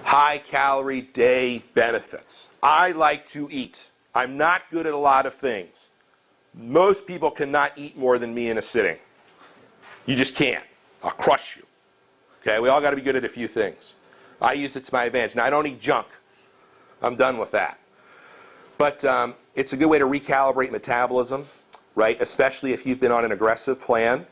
High calorie day benefits. I like to eat. I'm not good at a lot of things. Most people cannot eat more than me in a sitting. You just can't. I'll crush you. Okay, we all got to be good at a few things. I use it to my advantage. Now, I don't eat junk. I'm done with that. But it's a good way to recalibrate metabolism, right? Especially if you've been on an aggressive plan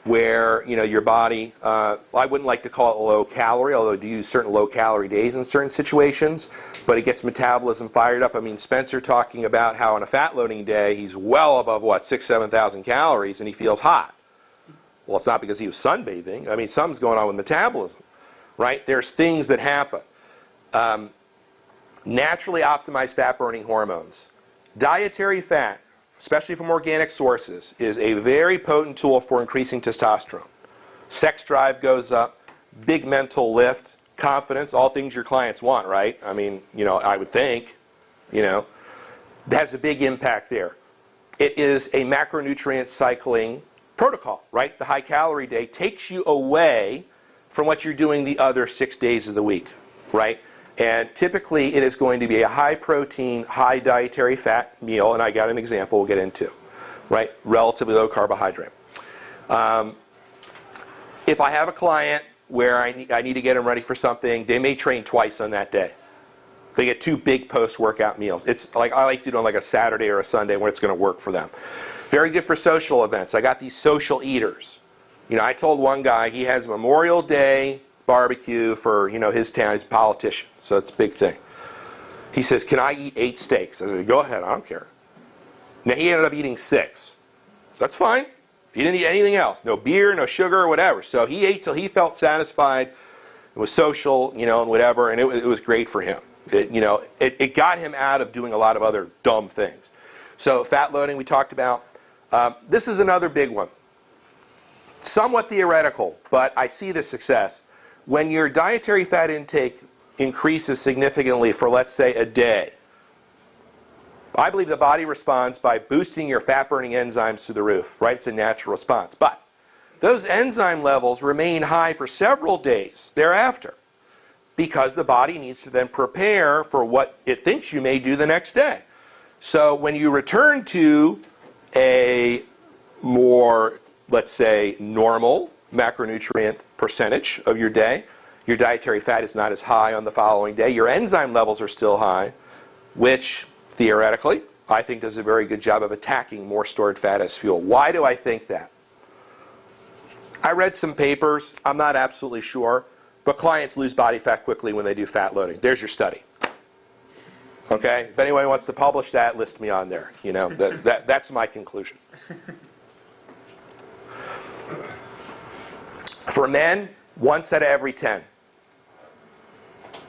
where, you know, your body, I wouldn't like to call it low calorie, although I do use certain low calorie days in certain situations, but it gets metabolism fired up. I mean, Spencer talking about how on a fat loading day, he's well above, what, 6,000, 7,000 calories, and he feels hot. Well, it's not because he was sunbathing. I mean, something's going on with metabolism, right? There's things that happen. Naturally optimized fat-burning hormones. Dietary fat, especially from organic sources, is a very potent tool for increasing testosterone. Sex drive goes up, big mental lift, confidence, all things your clients want, right? I mean, you know, I would think, you know, it has a big impact there. It is a macronutrient cycling protocol, right? The high-calorie day takes you away from what you're doing the other 6 days of the week, right? And typically, it is going to be a high-protein, high dietary fat meal, and I got an example we'll get into, right? Relatively low carbohydrate. If I have a client where I need to get them ready for something, they may train twice on that day. They get 2 big post-workout meals. It's like I like to do it on like a Saturday or a Sunday when it's going to work for them. Very good for social events. I got these social eaters. You know, I told one guy he has Memorial Day barbecue for, you know, his town. He's a politician, so it's a big thing. He says, "Can I eat 8 steaks?" I said, "Go ahead, I don't care." Now, he ended up eating 6. That's fine. He didn't eat anything else. No beer, no sugar, whatever. So he ate till he felt satisfied. It was social, you know, and whatever, and it was great for him. It got him out of doing a lot of other dumb things. So fat loading we talked about. This is another big one. Somewhat theoretical, but I see the success. When your dietary fat intake increases significantly for, let's say, a day, I believe the body responds by boosting your fat-burning enzymes to the roof, right? It's a natural response. But those enzyme levels remain high for several days thereafter because the body needs to then prepare for what it thinks you may do the next day. So when you return to a more, let's say, normal macronutrient percentage of your day, your dietary fat is not as high on the following day. Your enzyme levels are still high, which theoretically I think does a very good job of attacking more stored fat as fuel. Why do I think that? I read some papers, I'm not absolutely sure, but clients lose body fat quickly when they do fat loading. There's your study. Okay? If anyone wants to publish that, list me on there. You know, that's my conclusion. For men, 1 out of every 10.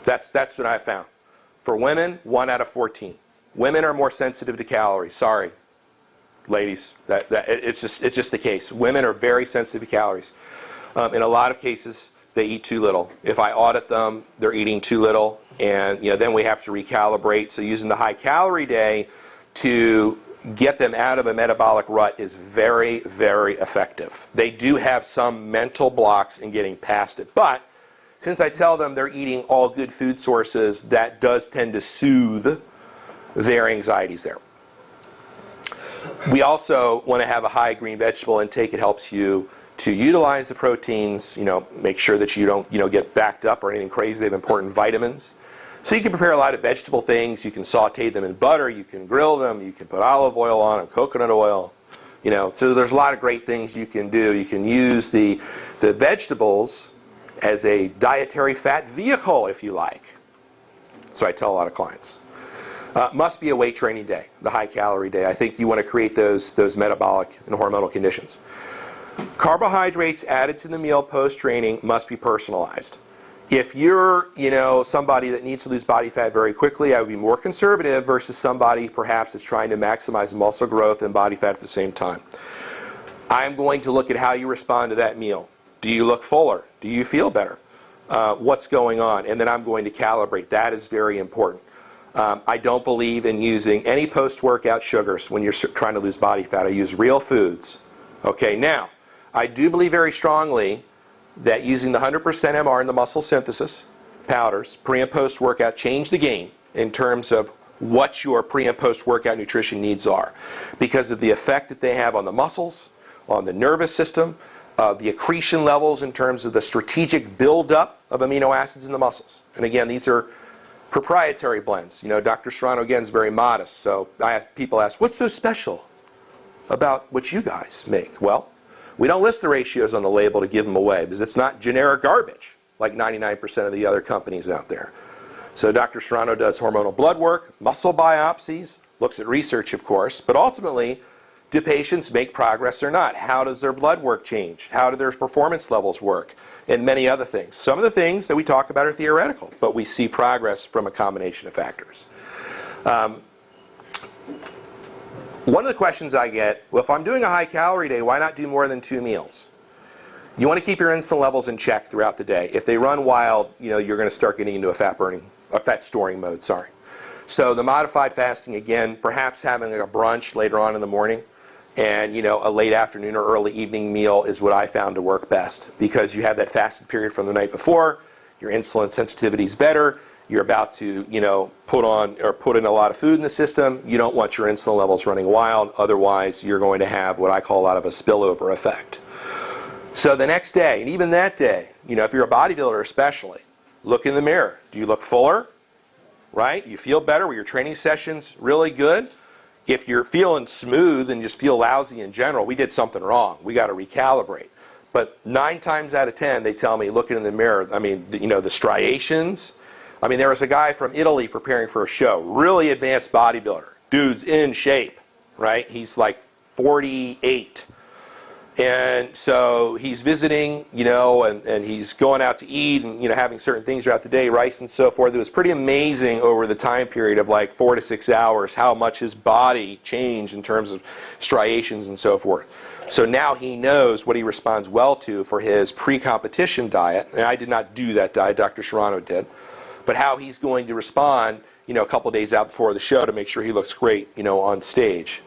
That's what I found. For women, 1 out of 14. Women are more sensitive to calories. Sorry, ladies. It's just the case. Women are very sensitive to calories. In a lot of cases, they eat too little. If I audit them, they're eating too little, and then we have to recalibrate. So using the high calorie day to get them out of a metabolic rut is very, very effective. They do have some mental blocks in getting past it, but since I tell them they're eating all good food sources, that does tend to soothe their anxieties there. We also want to have a high green vegetable intake. It helps you to utilize the proteins, make sure that you don't, get backed up or anything crazy. They have important vitamins. So you can prepare a lot of vegetable things. You can saute them in butter. You can grill them. You can put olive oil on them, coconut oil. So there's a lot of great things you can do. You can use the vegetables as a dietary fat vehicle, if you like. So I tell a lot of clients. Must be a weight training day, the high calorie day. I think you want to create those metabolic and hormonal conditions. Carbohydrates added to the meal post-training must be personalized. If you're, somebody that needs to lose body fat very quickly, I would be more conservative versus somebody perhaps that's trying to maximize muscle growth and body fat at the same time. I'm going to look at how you respond to that meal. Do you look fuller? Do you feel better? What's going on? And then I'm going to calibrate. That is very important. I don't believe in using any post-workout sugars when you're trying to lose body fat. I use real foods. Okay, now, I do believe very strongly that using the 100% MR in the muscle synthesis powders, pre- and post-workout, change the game in terms of what your pre- and post-workout nutrition needs are because of the effect that they have on the muscles, on the nervous system, the accretion levels in terms of the strategic buildup of amino acids in the muscles. And again, these are proprietary blends. You know, Dr. Serrano, again, is very modest. So people ask, what's so special about what you guys make? Well, we don't list the ratios on the label to give them away because it's not generic garbage like 99% of the other companies out there. So Dr. Serrano does hormonal blood work, muscle biopsies, looks at research, of course, but ultimately, do patients make progress or not? How does their blood work change? How do their performance levels work? And many other things. Some of the things that we talk about are theoretical, but we see progress from a combination of factors. One of the questions I get, well, if I'm doing a high-calorie day, why not do more than 2 meals? You want to keep your insulin levels in check throughout the day. If they run wild, you know, you're going to start getting into a fat storing mode, sorry. So the modified fasting, again, perhaps having a brunch later on in the morning, and you know, a late afternoon or early evening meal is what I found to work best because you have that fasted period from the night before, your insulin sensitivity is better, you're about to, you know, put in a lot of food in the system, you don't want your insulin levels running wild, otherwise you're going to have what I call a lot of a spillover effect. So the next day, and even that day, you know, if you're a bodybuilder especially, look in the mirror. Do you look fuller? Right? You feel better? Were your training sessions really good? If you're feeling smooth and just feel lousy in general, we did something wrong. We got to recalibrate. But 9 times out of 10, they tell me, looking in the mirror, I mean, you know, the striations. I mean, there was a guy from Italy preparing for a show, really advanced bodybuilder. Dude's in shape, right? He's like 48. And so he's visiting, you know, and he's going out to eat and, you know, having certain things throughout the day, rice and so forth. It was pretty amazing over the time period of like 4 to 6 hours how much his body changed in terms of striations and so forth. So now he knows what he responds well to for his pre-competition diet. And I did not do that diet, Dr. Serrano did. But how he's going to respond, you know, a couple days out before the show to make sure he looks great, you know, on stage.